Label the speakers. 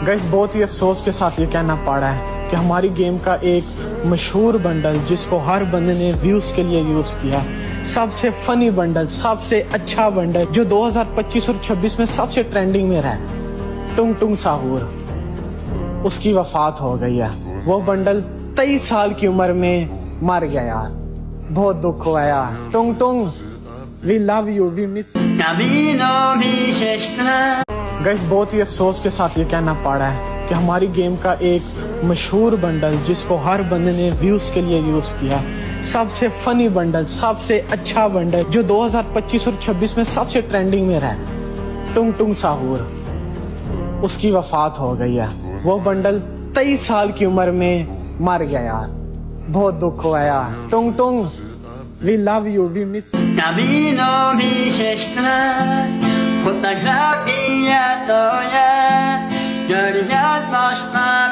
Speaker 1: Guys बहुत ही अफसोस के साथ ये कहना पड़ा है कि हमारी गेम का एक मशहूर बंडल जिसको हर बंदे ने व्यूज के लिए यूज किया, सबसे फनी बंडल, सबसे अच्छा बंडल जो 2025 और 26 में सबसे ट्रेंडिंग में रहा, टुंग टुंग साहूर, उसकी वफात हो गई है। वो बंडल 23 साल की उम्र में मर गया यार, बहुत दुख हुआ यार। टुंग टुंग, we love you, we miss you. Guys बहुत ही अफसोस के साथ ये कहना पड़ा है कि हमारी गेम का एक मशहूर बंडल जिसको हर बंदे ने व्यूज के लिए यूज किया, सबसे फनी बंडल, सबसे अच्छा बंडल जो 2025 और 26 में सबसे ट्रेंडिंग में रहा, टुंग टुंग साहूर, उसकी वफात हो गई है। वो बंडल 23 साल की उम्र में मर गया यार, बहुत दुख हुआ यार। टुंग टुंग, we love you, we miss you.
Speaker 2: Put the cloud in your door, yeah. Dirty heart, wash my